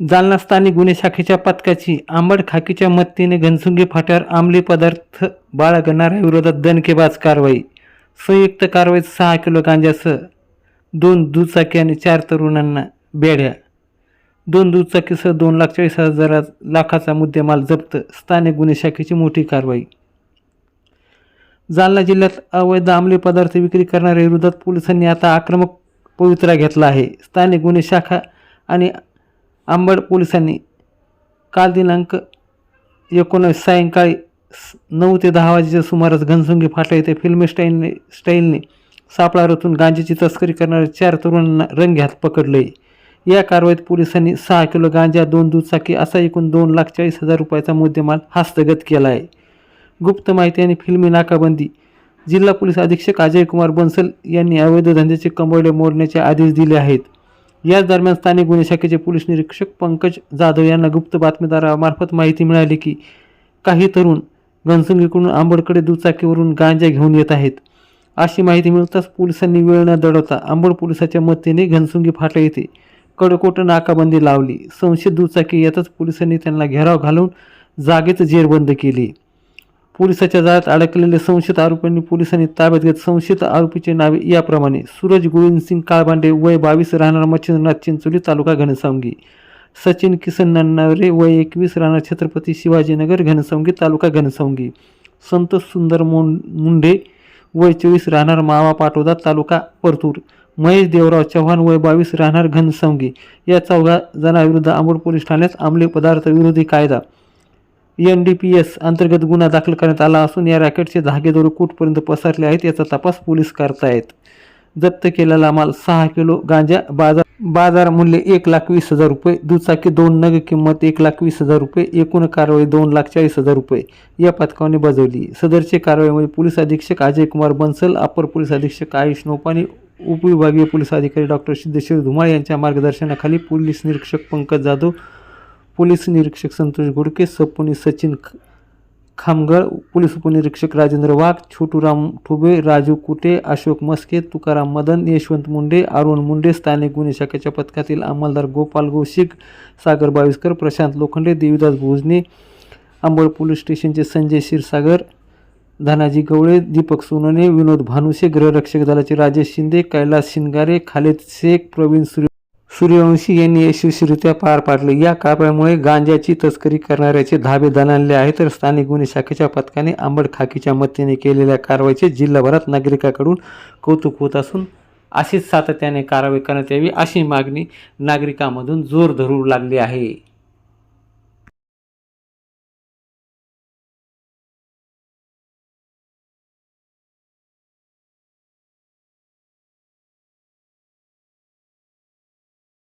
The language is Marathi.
जालना स्थानिक गुन्हे शाखेच्या पथकाची आंबड खाकीच्या मदतीने घनसुंगी फाट्यावर अंमली पदार्थ बाळगणाऱ्याविरोधात दणकेबाज कारवाई। संयुक्त कारवाईत 6 किलो गांजासह 2 दुचाकी आणि 4 तरुणांना बेड्या। 2 दुचाकीसह 2,40,000 लाखाचा मुद्देमाल जप्त। स्थानिक गुन्हे शाखेची मोठी कारवाई। जालना जिल्ह्यात अवैध अंमली पदार्थ विक्री करणाऱ्या विरोधात पोलिसांनी आता आक्रमक पवित्रा घेतला आहे। स्थानिक गुन्हे शाखा आणि अंबड पोलिसांनी काल दिनांक 19 सायंकाळी 9 ते 10 वाजेच्या सुमारास घनसुंगी फाटा येथे फिल्मी स्टाईलने सापळा रचून गांजाची तस्करी करणाऱ्या 4 तरुणांना रंगेहात पकडले। या कारवाईत पोलिसांनी 6 किलो गांजा, 2 दुचाकी असा एकूण 2,40,000 रुपयाचा मुद्देमाल हस्तगत केला आहे। गुप्त माहिती आणि फिल्मी नाकाबंदी। जिल्हा पोलीस अधीक्षक अजय कुमार बन्सल यांनी अवैध धंद्याचे कंबोडे मोडण्याचे आदेश दिले आहेत। याच दरम्यान स्थानिक गुन्हे शाखेचे पोलीस निरीक्षक पंकज जाधव यांना गुप्त बातमीदारामार्फत माहिती मिळाली की काही तरुण घनसुंगीकडून अंबडकडे दुचाकीवरून गांजा घेऊन येत आहेत। अशी माहिती मिळताच पोलिसांनी वेळ न दडवता अंबड पोलिसाच्या मदतीने घनसुंगी फाटा येथे कडकोट नाकाबंदी लावली। संशयित दुचाकी येताच पोलिसांनी त्यांना घेराव घालून जागेत जेरबंद केली। पोलिसाच्या जाळ्यात अडकलेले संशयित आरोपींनी पोलिसांनी ताब्यात घेत संशयित आरोपीचे नावे याप्रमाणे: सूरज गोविंदसिंग काळबांडे वय 22 राहणार मच्छिंद्रनाथ चिंचोली तालुका घनसावंगी, सचिन किसन नन्नावरे वय 21 राहणार छत्रपती शिवाजीनगर घनसावंगी तालुका घनसावंगी, संतोष सुंदर मुंडे वय 24 राहणार मावा पाटोदा तालुका परतूर, महेश देवराव चव्हाण वय 22 राहणार घनसावंगी। या 4 जणांविरुद्ध अंबड पोलीस ठाण्यात अंमली पदार्थ विरोधी कायदा NDPS अंतर्गत गुन्हा दाखल करण्यात आला असून या रॅकेटचे धागेदोरे कुठपर्यंत पसरले आहेत याचा तपास पोलीस करतायत। जप्त केलेला माल 6 किलो गांजा, बाजार मूल्य 1,20,000 रुपये, दुचाकी 2 नग किंमत 1,20,000 रुपये, एकूण कारवाई 2,40,000 रुपये या पथकाने बजावली। सदरची कारवाईमध्ये पोलीस अधीक्षक अजय कुमार बन्सल, अपर पोलीस अधीक्षक आयुष नोपानी, उपविभागीय पोलीस अधिकारी डॉक्टर सिद्धेश्वर धुमाळ यांच्या मार्गदर्शनाखाली पोलीस निरीक्षक पंकज जाधव, पोलीस निरीक्षक संतोष घोडके, सबपोलीस सचिन खामगळ, पोलीस उपनिरीक्षक राजेंद्र वाघ, छोटूराम ठुबे, राजू कुटे, अशोक मस्के, तुकाराम मदन, यशवंत मुंडे, अरुण मुंडे, स्थानिक गुन्हे शाखेच्या पथकातील अंमलदार गोपाल गोशिक, सागर बाविस्कर, प्रशांत लोखंडे, देवीदास भोजने, अंबड पोलीस स्टेशनचे संजय क्षीरसागर, धनाजी गवळे, दीपक सोनवणे, विनोद भानुसे, गृहरक्षक दलाचे राजेश शिंदे, कैलास शिंगारे, खालिद शेख, प्रवीण सूर्यवंशी यांनी यशस्वीरित्या पार पाडले। या कारवाईमुळे गांजाची तस्करी करणाऱ्याचे धाबे दणाणले आहे, तर स्थानिक गुन्हे शाखेच्या पथकाने अंबड खाकीच्या मदतीने केलेल्या कारवाईचे जिल्हाभरात नागरिकांकडून कौतुक होत असून अशीच सातत्याने कारवाई करण्यात यावी अशी मागणी नागरिकांमधून जोर धरू लागली आहे।